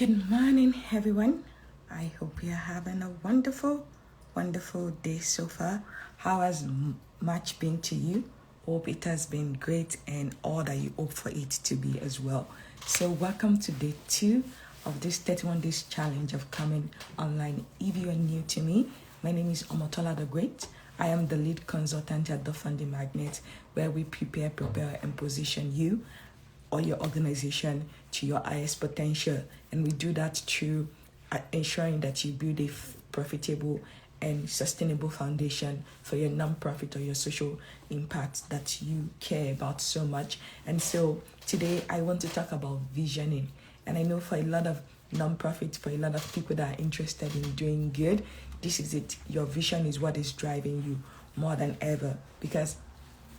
Good morning, everyone. I hope you're having a wonderful, wonderful day so far. How has March been to you? Hope it has been great and all that you hope for it to be as well. So, welcome to day 2 of this 31 days challenge of coming online. If you are new to me, my name is Omotola the Great. I am the lead consultant at the Funding Magnet, where we prepare, and position you or your organization to your highest potential. And we do that through ensuring that you build a profitable and sustainable foundation for your nonprofit or your social impact that you care about so much. And so today I want to talk about visioning. And I know for a lot of nonprofits, for a lot of people that are interested in doing good, this is it. Your vision is what is driving you more than ever, because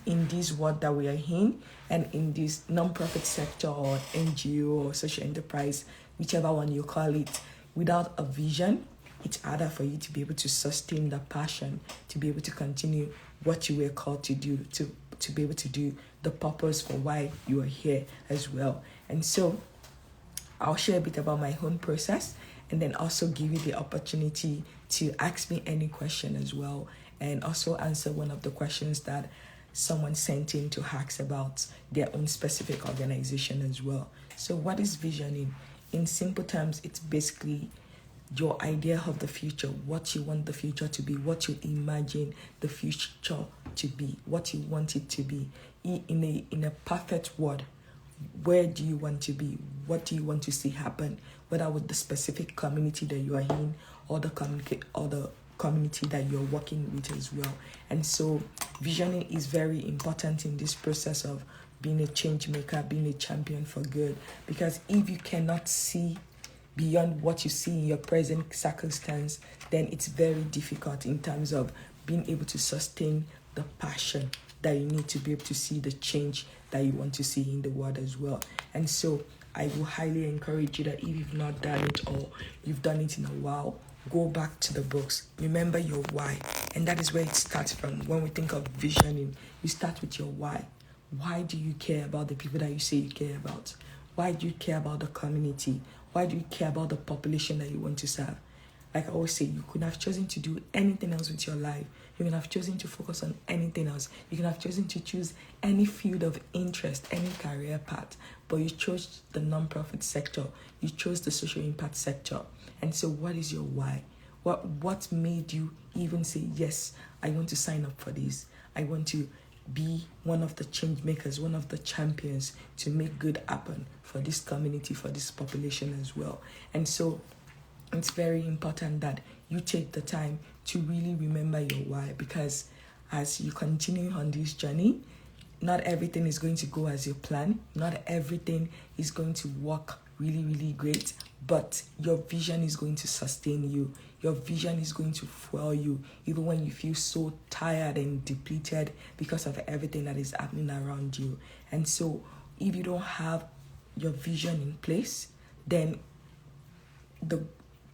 in this world that we are in, and in this non-profit sector or NGO or social enterprise, whichever one you call it, without a vision, it's harder for you to be able to sustain the passion, to be able to continue what you were called to do, to be able to do the purpose for why you are here as well. And so I'll share a bit about my own process and then also give you the opportunity to ask me any question as well, and also answer one of the questions that someone sent in to ask about their own specific organization as well. So what is visioning? In simple terms, it's basically your idea of the future, what you want the future to be, what you imagine the future to be, what you want it to be. In a perfect world, where do you want to be? What do you want to see happen? Whether with the specific community that you are in, or the community that you're working with as well. And so visioning is very important in this process of being a change maker, being a champion for good. Because if you cannot see beyond what you see in your present circumstance, then it's very difficult in terms of being able to sustain the passion that you need to be able to see the change that you want to see in the world as well. And so I will highly encourage you that if you've not done it or you've done it in a while, go back to the books. Remember your why. And that is where it starts from. When we think of visioning, you start with your why. Why do you care about the people that you say you care about? Why do you care about the community? Why do you care about the population that you want to serve? Like I always say, you could have chosen to do anything else with your life. You can have chosen to focus on anything else. You can have chosen to choose any field of interest, any career path. But you chose the nonprofit sector. You chose the social impact sector. And so what is your why? What made you even say, yes, I want to sign up for this. I want to be one of the change makers, one of the champions to make good happen for this community, for this population as well. And so it's very important that you take the time to really remember your why, because as you continue on this journey, not everything is going to go as you plan. Not everything is going to work really, really great, but your vision is going to sustain you. Your vision is going to fuel you, even when you feel so tired and depleted because of everything that is happening around you. And so if you don't have your vision in place, then the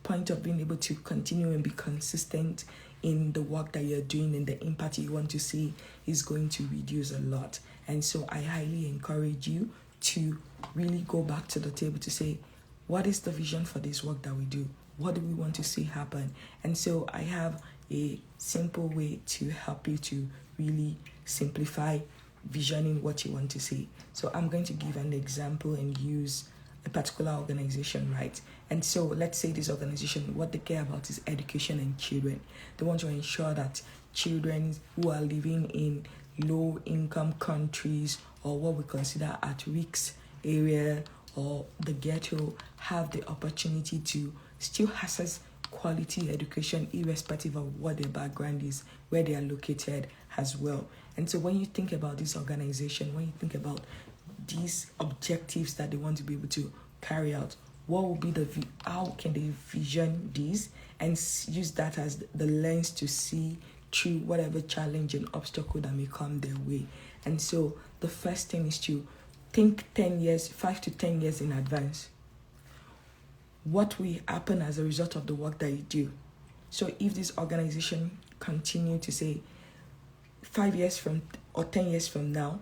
point of being able to continue and be consistent in the work that you're doing and the impact you want to see is going to reduce a lot. And so I highly encourage you to really go back to the table to say, what is the vision for this work that we do? What do we want to see happen? And so I have a simple way to help you to really simplify visioning what you want to see. So I'm going to give an example and use a particular organization, right? And so let's say this organization, what they care about is education and children. They want to ensure that children who are living in low income countries or what we consider at risk area or the ghetto have the opportunity to still access quality education irrespective of what their background is, where they are located as well. And so when you think about this organization, when you think about these objectives that they want to be able to carry out, what will be how can they vision these and use that as the lens to see through whatever challenge and obstacle that may come their way. And so the first thing is to think 10 years, 5 to 10 years in advance. What will happen as a result of the work that you do? So if this organization continue to say 5 years from or 10 years from now,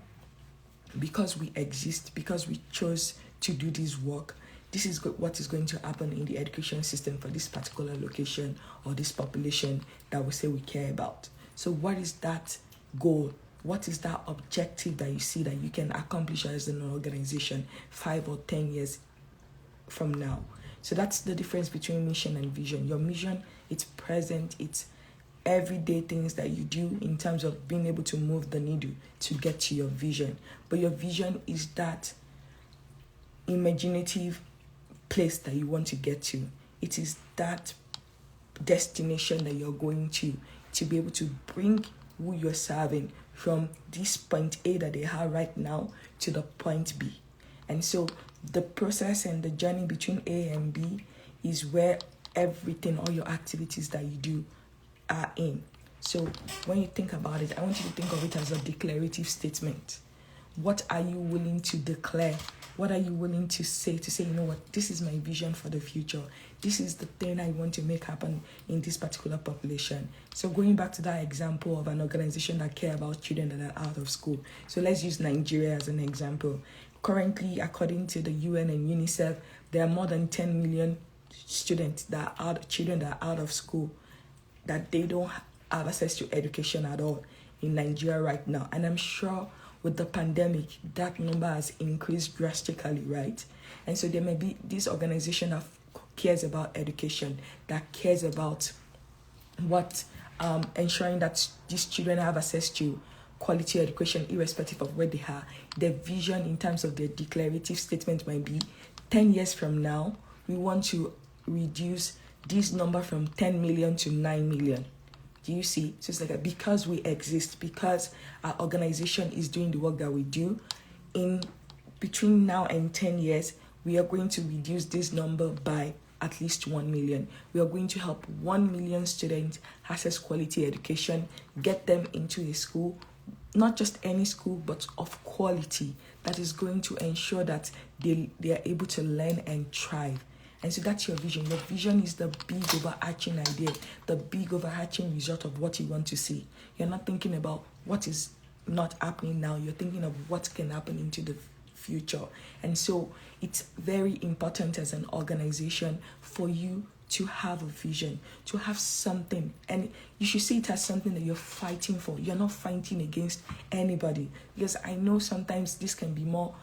because we exist, because we chose to do this work, this is what is going to happen in the education system for this particular location or this population that we say we care about. So what is that goal? What is that objective that you see that you can accomplish as an organization 5 or 10 years from now? So that's the difference between mission and vision. Your mission, it's present, it's everyday things that you do in terms of being able to move the needle to get to your vision. But your vision is that imaginative place that you want to get to. It is that destination that you're going to be able to bring who you're serving from this point A that they have right now to the point B. And so the process and the journey between A and B is where everything, all your activities that you do are in. So when you think about it, I want you to think of it as a declarative statement. What are you willing to declare? What are you willing to say, you know what, this is my vision for the future. This is the thing I want to make happen in this particular population. So going back to that example of an organization that care about children that are out of school. So let's use Nigeria as an example. Currently, according to the UN and UNICEF, there are more than 10 million children that are out of school, that they don't have access to education at all in Nigeria right now. And I'm sure with the pandemic, that number has increased drastically, right? And so there may be this organization that cares about education, that cares about ensuring that these children have access to quality education irrespective of where they are. Their vision in terms of their declarative statement might be 10 years from now, we want to reduce this number from 10 million to 9 million. Do you see? So it's like because we exist, because our organization is doing the work that we do, in between now and 10 years, we are going to reduce this number by at least 1 million. We are going to help 1 million students access quality education, get them into a school, not just any school, but of quality, that is going to ensure that they are able to learn and thrive. And so that's your vision. Your vision is the big overarching idea, the big overarching result of what you want to see. You're not thinking about what is not happening now. You're thinking of what can happen into the future. And so it's very important as an organization for you to have a vision, to have something. And you should see it as something that you're fighting for. You're not fighting against anybody. Because I know sometimes this can be more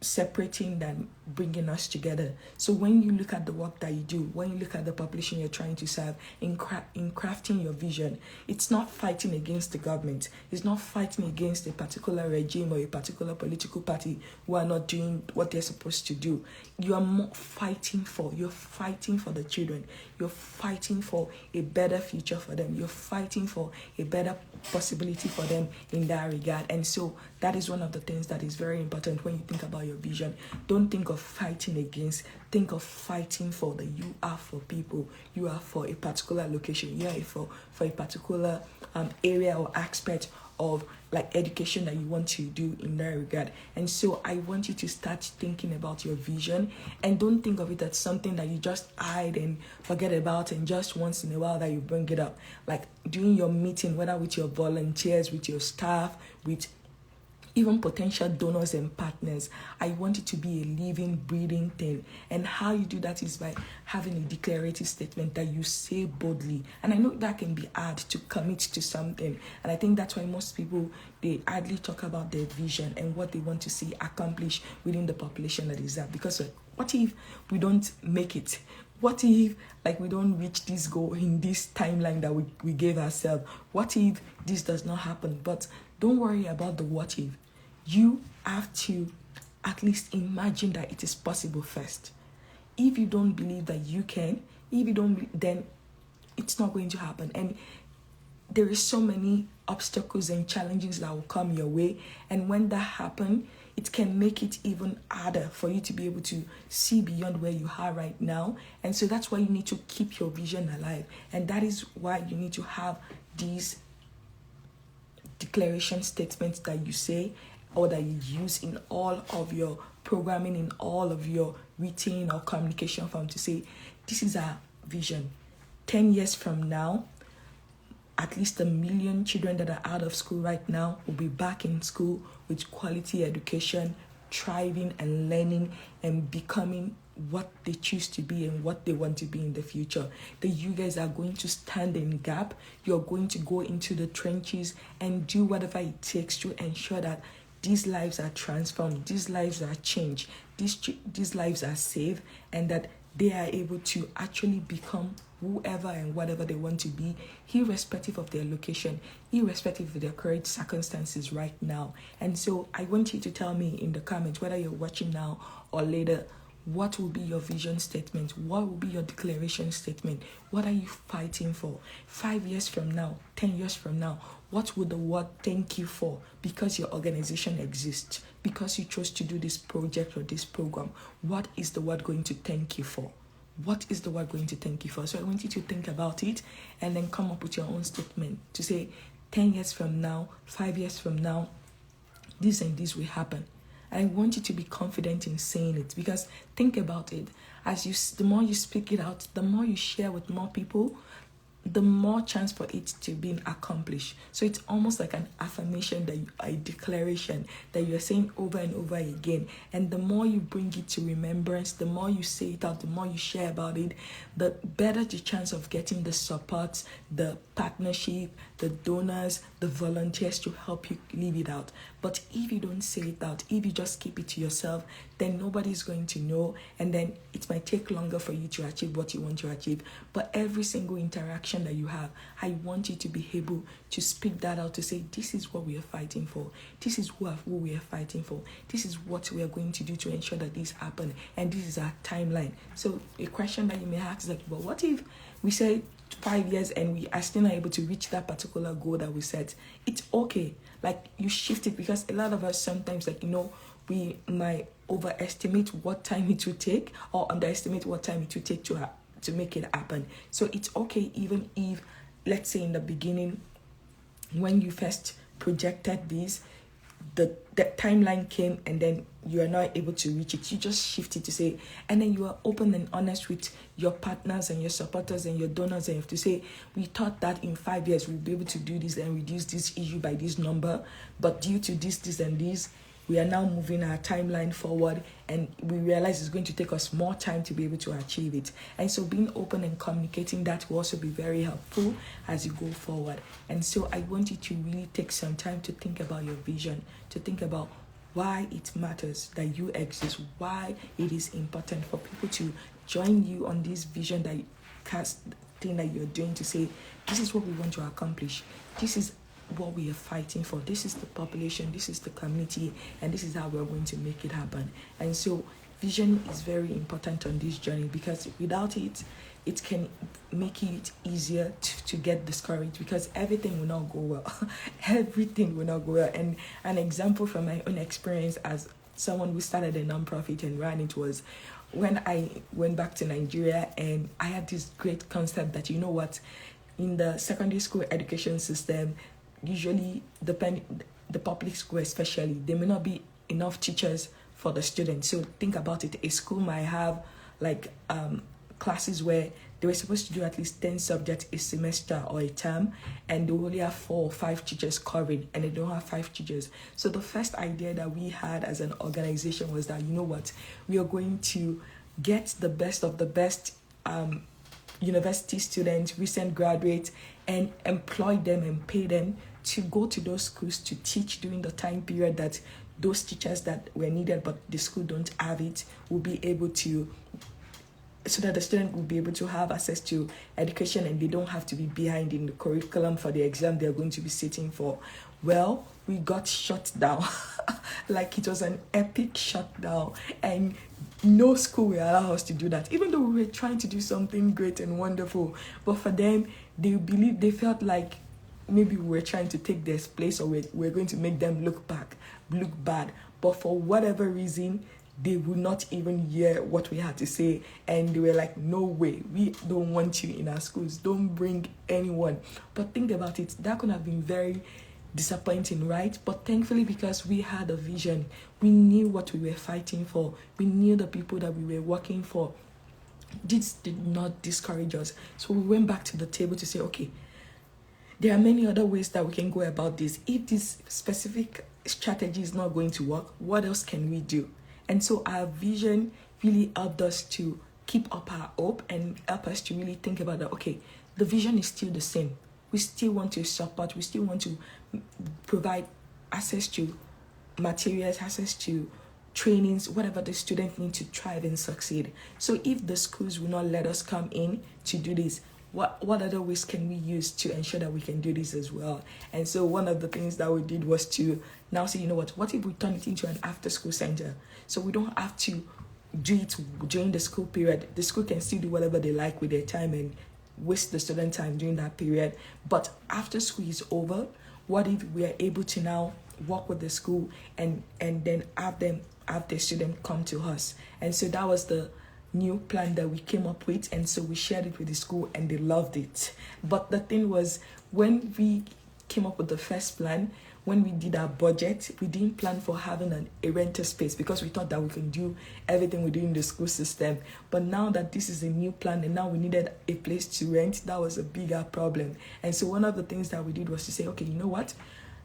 separating than bringing us together. So when you look at the work that you do, when you look at the population you're trying to serve, in crafting your vision, it's not fighting against the government. It's not fighting against a particular regime or a particular political party who are not doing what they're supposed to do. You are more fighting for the children. You're fighting for a better future for them. You're fighting for a better possibility for them in that regard. And so that is one of the things that is very important when you think about your vision. Don't think of fighting against, think of fighting for. That you are for people, you are for a particular location, you are for a particular area or aspect of like education that you want to do in that regard. And so I want you to start thinking about your vision, and don't think of it as something that you just hide and forget about, and just once in a while that you bring it up, like during your meeting, whether with your volunteers, with your staff, with even potential donors and partners. I want it to be a living, breathing thing. And how you do that is by having a declarative statement that you say boldly. And I know that can be hard to commit to something. And I think that's why most people, they hardly talk about their vision and what they want to see accomplished within the population that is there. Because what if we don't make it? What if we don't reach this goal in this timeline that we gave ourselves? What if this does not happen? But don't worry about the what if. You have to at least imagine that it is possible first. If you don't believe that you can, then it's not going to happen. And there is so many obstacles and challenges that will come your way. And when that happens, it can make it even harder for you to be able to see beyond where you are right now. And so that's why you need to keep your vision alive. And that is why you need to have these declaration statements that you say or that you use in all of your programming, in all of your written or communication form, to say, this is our vision. 10 years from now, at least 1 million children that are out of school right now will be back in school with quality education, thriving and learning and becoming what they choose to be and what they want to be in the future. That you guys are going to stand in gap. You're going to go into the trenches and do whatever it takes to ensure that these lives are transformed, these lives are changed, these lives are saved, and that they are able to actually become whoever and whatever they want to be, irrespective of their location, irrespective of their current circumstances right now. And so I want you to tell me in the comments, whether you're watching now or later, what will be your vision statement? What will be your declaration statement? What are you fighting for? 5 years from now, 10 years from now, what would the word thank you for? Because your organization exists, because you chose to do this project or this program, what is the word going to thank you for? What is the word going to thank you for? So I want you to think about it and then come up with your own statement to say 10 years from now, 5 years from now, this and this will happen. I want you to be confident in saying it, because think about it. The more you speak it out, the more you share with more people, the more chance for it to be accomplished. So it's almost like an affirmation, a declaration that you're saying over and over again. And the more you bring it to remembrance, the more you say it out, the more you share about it, the better the chance of getting the support, the partnership, the donors, the volunteers to help you live it out. But if you don't say it out, if you just keep it to yourself, then nobody's going to know, and then it might take longer for you to achieve what you want to achieve. But every single interaction that you have, I want you to be able to speak that out, to say, this is what we are fighting for. This is who we are fighting for. This is what we are going to do to ensure that this happens. And this is our timeline. So a question that you may ask is like, well, what if we say 5 years and we are still not able to reach that particular goal that we set? It's okay. Like, you shift it, because a lot of us sometimes, like, we might overestimate what time it will take or underestimate what time it will take to make it happen. So it's okay, even if, let's say in the beginning, when you first projected this, the timeline came and then you are not able to reach it. You just shift it to say, and then you are open and honest with your partners and your supporters and your donors, and you have to say, we thought that in 5 years we'll be able to do this and reduce this issue by this number, but due to this and this, we are now moving our timeline forward, and we realize it's going to take us more time to be able to achieve it. And so being open and communicating that will also be very helpful as you go forward. And so I want you to really take some time to think about your vision, to think about why it matters that you exist, why it is important for people to join you on this vision thing that you're doing, to say, this is what we want to accomplish. This is what we are fighting for. This is the population, this is the community, and this is how we're going to make it happen. And so vision is very important on this journey, because without it, it can make it easier to get discouraged, because everything will not go well. Everything will not go well. And an example from my own experience as someone who started a nonprofit and ran it was when I went back to Nigeria, and I had this great concept that, in the secondary school education system, usually the public school especially, there may not be enough teachers for the students. So think about it. A school might have classes where they were supposed to do at least 10 subjects a semester or a term, and they only have 4 or 5 teachers covering, and they don't have 5 teachers. So the first idea that we had as an organization was that, we are going to get the best of the best university students, recent graduates, and employ them and pay them to go to those schools to teach during the time period that those teachers that were needed but the school don't have it will be able to, so that the student will be able to have access to education and they don't have to be behind in the curriculum for the exam they're going to be sitting for. Well, we got shut down. Like, it was an epic shutdown, and no school will allow us to do that, even though we were trying to do something great and wonderful. But for them, they felt like maybe we were trying to take their place, or we're going to make them look bad. But for whatever reason, they would not even hear what we had to say, and they were like, no way, we don't want you in our schools, don't bring anyone. But think about it, that could have been very disappointing, right? But thankfully, because we had a vision, we knew what we were fighting for, we knew the people that we were working for, this did not discourage us. So we went back to the table to say, okay, There are many other ways that we can go about this. If this specific strategy is not going to work, what else can we do? And so our vision really helped us to keep up our hope and help us to really think about that. Okay, the vision is still the same. We still want to support, we still want to provide access to materials, access to trainings, whatever the student need to thrive and succeed. So if the schools will not let us come in to do this, what other ways can we use to ensure that we can do this as well? And so one of the things that we did was to now say, you know what if we turn it into an after school center? So we don't have to do it during the school period. The school can still do whatever they like with their time and waste the student time during that period. But after school is over, what if we are able to now work with the school and then have the student come to us? And so that was the new plan that we came up with, and so we shared it with the school and they loved it. But the thing was, when we came up with the first plan, when we did our budget, we didn't plan for having a rental space because we thought that we can do everything we do in the school system. But now that this is a new plan and now we needed a place to rent, that was a bigger problem. And so one of the things that we did was to say, okay, you know what?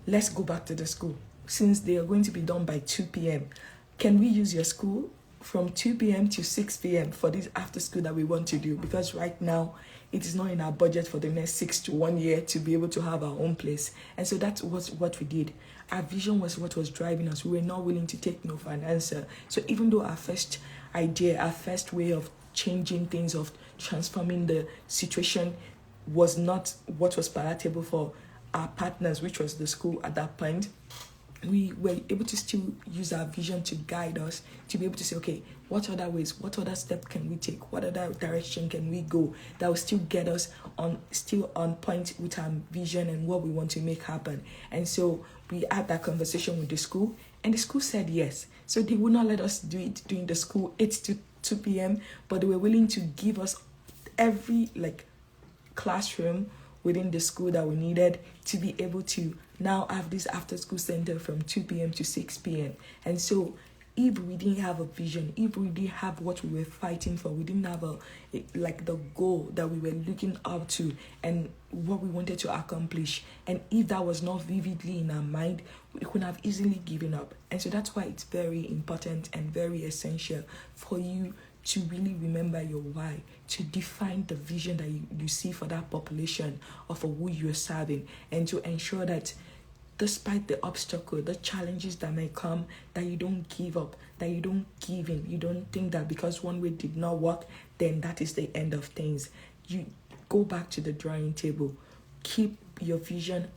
Let's go back to the school. Since they are going to be done by 2 p.m., can we use your school from 2 p.m. to 6 p.m. for this after school that we want to do? Because right now, it is not in our budget for the next 6 to 1 year to be able to have our own place. And so that was what we did. Our vision was what was driving us. We were not willing to take no for an answer. So even though our first idea, our first way of changing things, of transforming the situation was not what was palatable for our partners, which was the school at that point, we were able to still use our vision to guide us, to be able to say, okay, what other ways, what other step can we take, what other direction can we go that will still get us still on point with our vision and what we want to make happen. And so we had that conversation with the school, and the school said yes. So they would not let us do it during the school 8 to 2 p.m., but they were willing to give us every classroom within the school that we needed to be able to now have this after school center from 2 p.m. to 6 p.m. And so if we didn't have a vision, if we didn't have what we were fighting for, we didn't have the goal that we were looking up to and what we wanted to accomplish, and if that was not vividly in our mind, we could have easily given up. And so that's why it's very important and very essential for you to really remember your why, to define the vision that you see for that population or for who you're serving, and to ensure that despite the obstacle, the challenges that may come, that you don't give up, that you don't give in. You don't think that because one way did not work, then that is the end of things. You go back to the drawing table. Keep your vision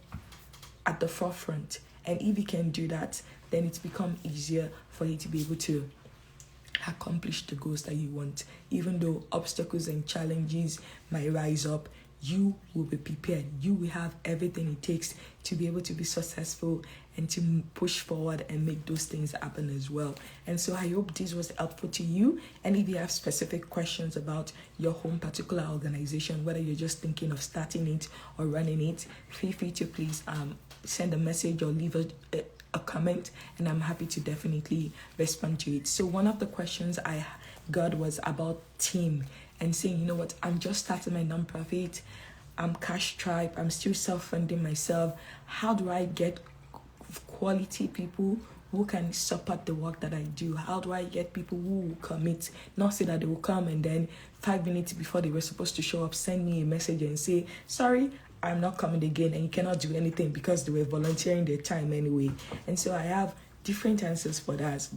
at the forefront. And if you can do that, then it's become easier for you to be able to accomplish the goals that you want. Even though obstacles and challenges might rise up, you will be prepared. You will have everything it takes to be able to be successful and to push forward and make those things happen as well. And so I hope this was helpful to you. And if you have specific questions about your home particular organization, whether you're just thinking of starting it or running it, feel free to please send a message or leave a comment, and I'm happy to definitely respond to it. So one of the questions I got was about team, and saying, you know what, I'm just starting my nonprofit, I'm cash-strapped, I'm still self-funding myself. How do I get quality people who can support the work that I do? How do I get people who will commit? Not say that they will come and then 5 minutes before they were supposed to show up, send me a message and say, sorry, I'm not coming again, and you cannot do anything because they were volunteering their time anyway. And so I have different answers for that.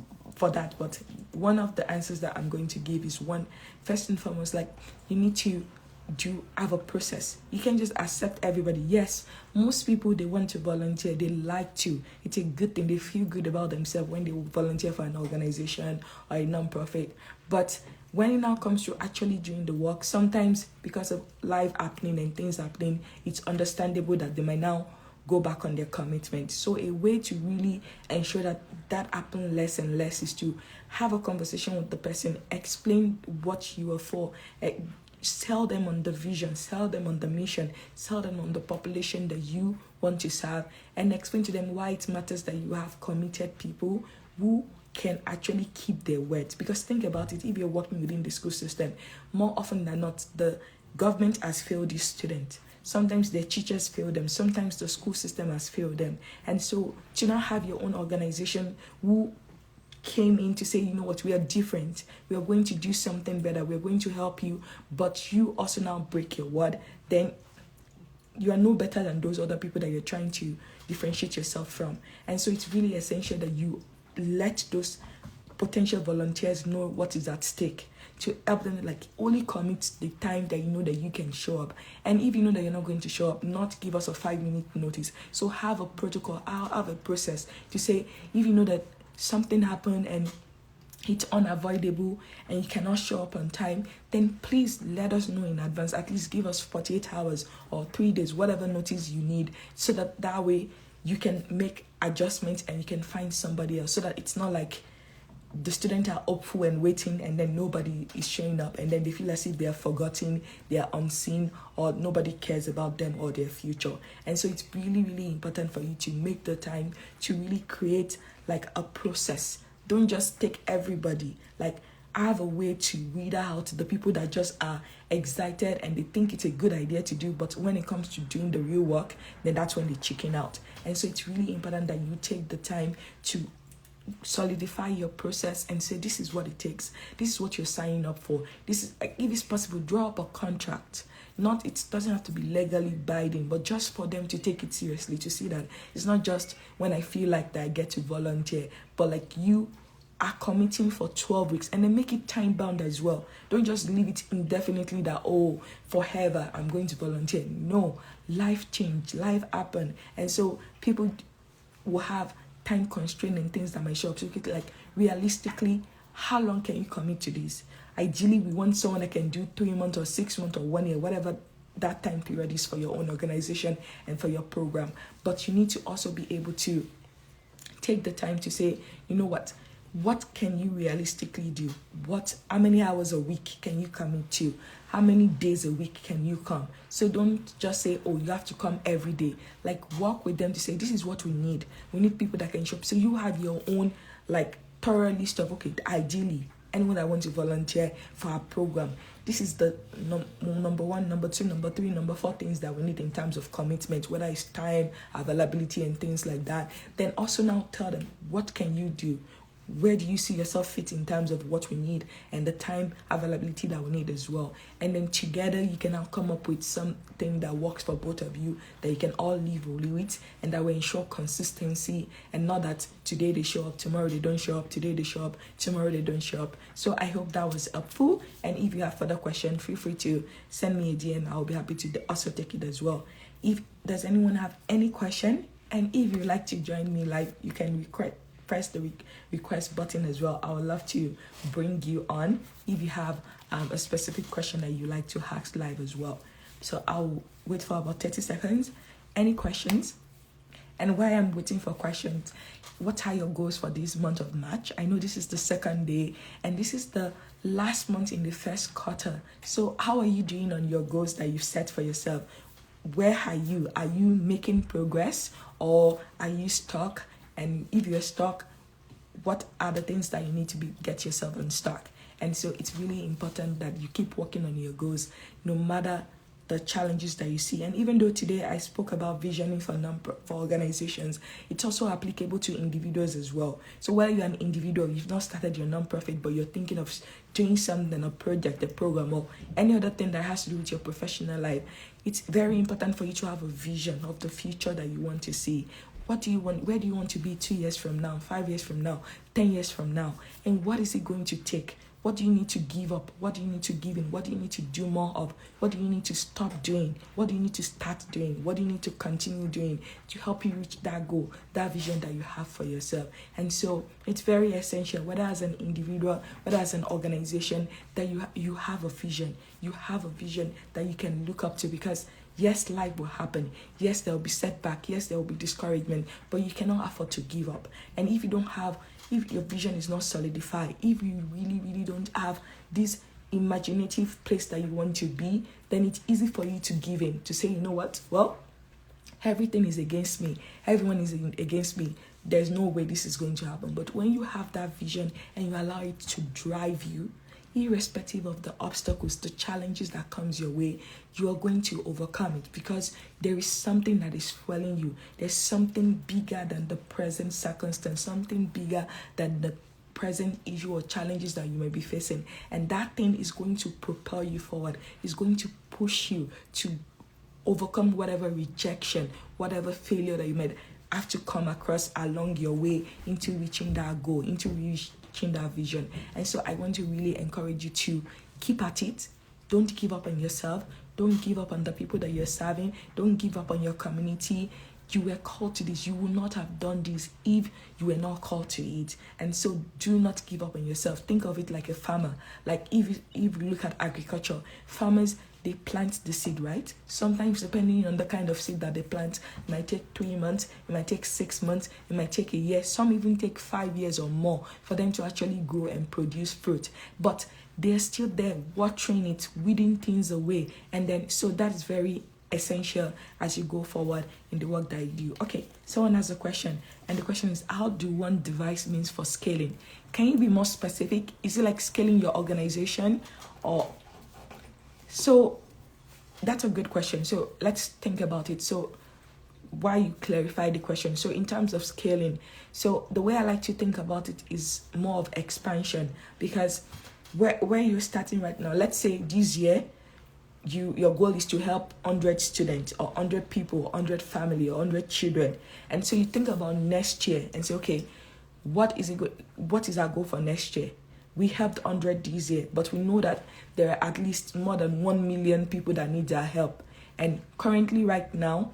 But one of the answers that I'm going to give is one, first and foremost, you need to have a process. You can't just accept everybody. Yes, most people, they want to volunteer. They like to. It's a good thing. They feel good about themselves when they volunteer for an organization or a non-profit. But when it now comes to actually doing the work, sometimes because of life happening and things happening, it's understandable that they might now go back on their commitment. So a way to really ensure that happens less and less is to have a conversation with the person, explain what you are for, sell them on the vision, sell them on the mission, sell them on the population that you want to serve, and explain to them why it matters that you have committed people who can actually keep their words. Because think about it, if you're working within the school system, more often than not, the government has failed these students. Sometimes their teachers fail them. Sometimes the school system has failed them. And so to now have your own organization who came in to say, you know what, we are different. We are going to do something better. We're going to help you. But you also now break your word. Then you are no better than those other people that you're trying to differentiate yourself from. And so it's really essential that you let those potential volunteers know what is at stake, to help them, like, only commit the time that you know that you can show up. And if you know that you're not going to show up, not give us a 5-minute notice. So have a protocol, have a process to say, if you know that something happened and it's unavoidable and you cannot show up on time, then please let us know in advance. At least give us 48 hours or 3 days, whatever notice you need, so that way you can make adjustments and you can find somebody else, so that it's not like the students are hopeful and waiting and then nobody is showing up, and then they feel as if they are forgotten, they are unseen, or nobody cares about them or their future. And so it's really, really important for you to make the time to really create like a process. Don't just take everybody. Like, I have a way to weed out the people that just are excited and they think it's a good idea to do, but when it comes to doing the real work, then that's when they chicken out. And so it's really important that you take the time to solidify your process and say, this is what it takes, this is what you're signing up for. This is, if it's possible, draw up a contract. Not, it doesn't have to be legally binding, but just for them to take it seriously, to see that it's not just when I feel like that I get to volunteer, but like you are committing for 12 weeks, and then make it time bound as well. Don't just leave it indefinitely that, oh, forever I'm going to volunteer. No, life change, life happen. And so people will have time constraint and things that might show up. So like, realistically, how long can you commit to this? Ideally, we want someone that can do 3 months or 6 months or 1 year, whatever that time period is for your own organization and for your program. But you need to also be able to take the time to say, you know what can you realistically do? How many hours a week can you commit to? How many days a week can you come? So don't just say, oh, you have to come every day. Like, work with them to say, this is what we need. We need people that can show up. So you have your own, like, thorough list of, okay, ideally, anyone that wants to volunteer for our program, this is the number 1, number 2, number 3, number 4 things that we need in terms of commitment, whether it's time, availability, and things like that. Then also now tell them, what can you do? Where do you see yourself fit in terms of what we need and the time availability that we need as well? And then together you can now come up with something that works for both of you, that you can all live with, and that will ensure consistency, and not that today they show up, tomorrow they don't show up, today they show up, tomorrow they don't show up. So I hope that was helpful. And if you have further questions, feel free to send me a DM. I'll be happy to also take it as well. If does anyone have any question, and if you'd like to join me live, you can press the request button as well. I would love to bring you on if you have a specific question that you like to ask live as well. So I'll wait for about 30 seconds. Any questions? And while I'm waiting for questions, what are your goals for this month of March? I know this is the second day and this is the last month in the first quarter. So how are you doing on your goals that you've set for yourself? Where are you? Are you making progress, or are you stuck? And if you're stuck, what are the things that you need to get yourself unstuck? And so it's really important that you keep working on your goals, no matter the challenges that you see. And even though today I spoke about visioning for organizations, it's also applicable to individuals as well. So whether you're an individual, you've not started your nonprofit, but you're thinking of doing something, a project, a program, or any other thing that has to do with your professional life, it's very important for you to have a vision of the future that you want to see. What do you want? Where do you want to be 2 years from now, 5 years from now, 10 years from now? And what is it going to take? What do you need to give up? What do you need to give in? What do you need to do more of? What do you need to stop doing? What do you need to start doing? What do you need to continue doing to help you reach that goal, that vision that you have for yourself? And so it's very essential, whether as an individual, whether as an organization, that you have a vision. You have a vision that you can look up to, because yes, life will happen. Yes, there will be setback. Yes, there will be discouragement, but you cannot afford to give up. And if your vision is not solidified, if you really, really don't have this imaginative place that you want to be, then it's easy for you to give in, to say, you know what, well, everything is against me. Everyone is against me. There's no way this is going to happen. But when you have that vision and you allow it to drive you, irrespective of the obstacles, the challenges that comes your way, you are going to overcome it, because there is something that is fueling you. There's something bigger than the present circumstance, something bigger than the present issue or challenges that you may be facing, and that thing is going to propel you forward. Is going to push you to overcome whatever rejection, whatever failure that you might have to come across along your way into reaching that goal, into reaching that vision. And so I want to really encourage you to keep at it. Don't give up on yourself. Don't give up on the people that you're serving. Don't give up on your community. You were called to this. You would not have done this if you were not called to it. And so do not give up on yourself. Think of it like a farmer. Like if you look at agriculture, farmers, they plant the seed, right? Sometimes depending on the kind of seed that they plant, it might take 3 months, it might take 6 months, it might take a year. Some even take 5 years or more for them to actually grow and produce fruit. But they're still there watering it, weeding things away. And then, so that is very essential as you go forward in the work that you do. Okay, someone has a question, and the question is, how do one device means for scaling? Can you be more specific? Is it like scaling your organization, or... So that's a good question. So let's think about it. So why you clarify the question. So in terms of scaling, so the way I like to think about it is more of expansion, because where you're starting right now, let's say this year, your goal is to help 100 students or 100 people, 100 family, or 100 children. And so you think about next year and say, okay, what is our goal for next year? We helped 100 this year, but we know that there are at least more than 1 million people that need our help. And currently right now,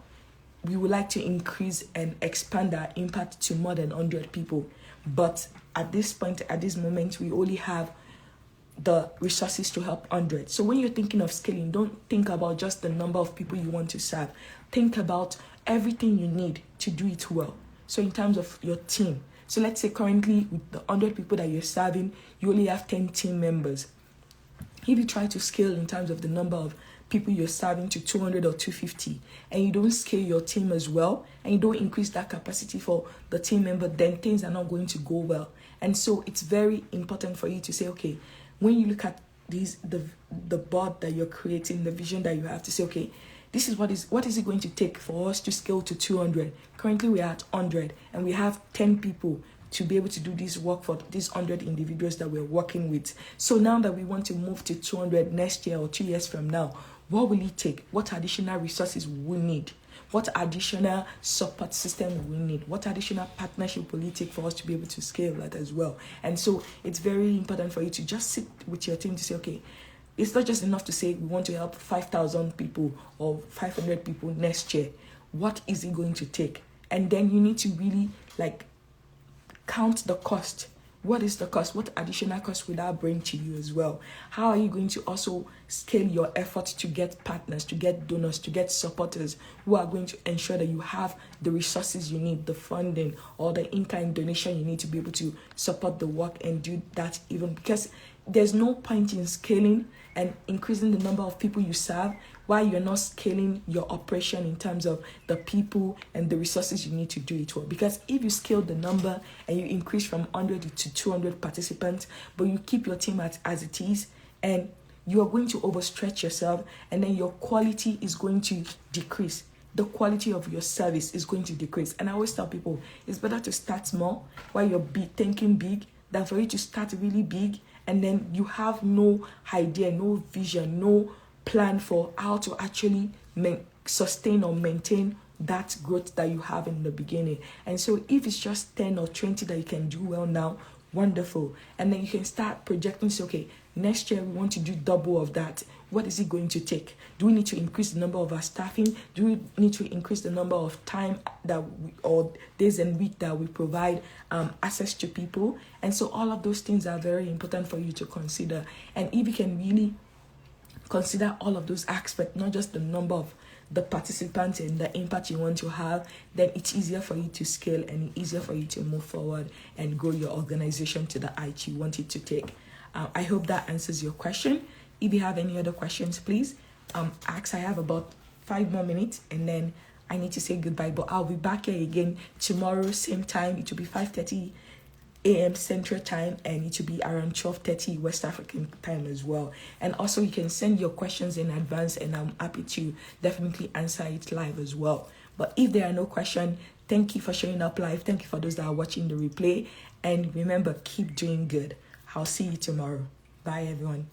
we would like to increase and expand our impact to more than 100 people. But at this point, at this moment, we only have the resources to help 100. So when you're thinking of scaling, don't think about just the number of people you want to serve. Think about everything you need to do it well. So in terms of your team, so let's say currently with the 100 people that you're serving, you only have 10 team members. If you try to scale in terms of the number of people you're serving to 200 or 250, and you don't scale your team as well, and you don't increase that capacity for the team member, then things are not going to go well. And so it's very important for you to say, okay, when you look at the board that you're creating, the vision that you have, to say, okay, this is what is it going to take for us to scale to 200? Currently we are at 100, and we have 10 people to be able to do this work for these 100 individuals that we're working with. So now that we want to move to 200 next year or 2 years from now, what will it take? What additional resources will we need? What additional support system will we need? What additional partnership will it take for us to be able to scale that as well? And so it's very important for you to just sit with your team to say, okay, it's not just enough to say we want to help 5,000 people or 500 people next year. What is it going to take? And then you need to really count the cost. What is the cost? What additional cost will that bring to you as well? How are you going to also scale your efforts to get partners, to get donors, to get supporters who are going to ensure that you have the resources you need, the funding or the in-kind donation you need to be able to support the work and do that, even because there's no point in scaling and increasing the number of people you serve while you're not scaling your operation in terms of the people and the resources you need to do it well. Because if you scale the number and you increase from 100 to 200 participants, but you keep your team as it is, and you are going to overstretch yourself, and then your quality is going to decrease. The quality of your service is going to decrease. And I always tell people, it's better to start small while you're thinking big than for you to start really big and then you have no idea, no vision, no plan for how to actually sustain or maintain that growth that you have in the beginning. And so if it's just 10 or 20 that you can do well now, wonderful. And then you can start projecting, say, okay, next year we want to do double of that. What is it going to take? Do we need to increase the number of our staffing? Do we need to increase the number of time or days and week that we provide access to people? And so all of those things are very important for you to consider. And if you can really consider all of those aspects, not just the number of the participants and the impact you want to have, then it's easier for you to scale and easier for you to move forward and grow your organization to the height you want it to take. I hope that answers your question. If you have any other questions, please ask. I have about 5 more minutes and then I need to say goodbye, but I'll be back here again tomorrow, same time. It will be 5:30 a.m. Central Time, and it will be around 12:30 West African Time as well. And also you can send your questions in advance, and I'm happy to definitely answer it live as well. But if there are no questions, thank you for showing up live. Thank you for those that are watching the replay. And remember, keep doing good. I'll see you tomorrow. Bye, everyone.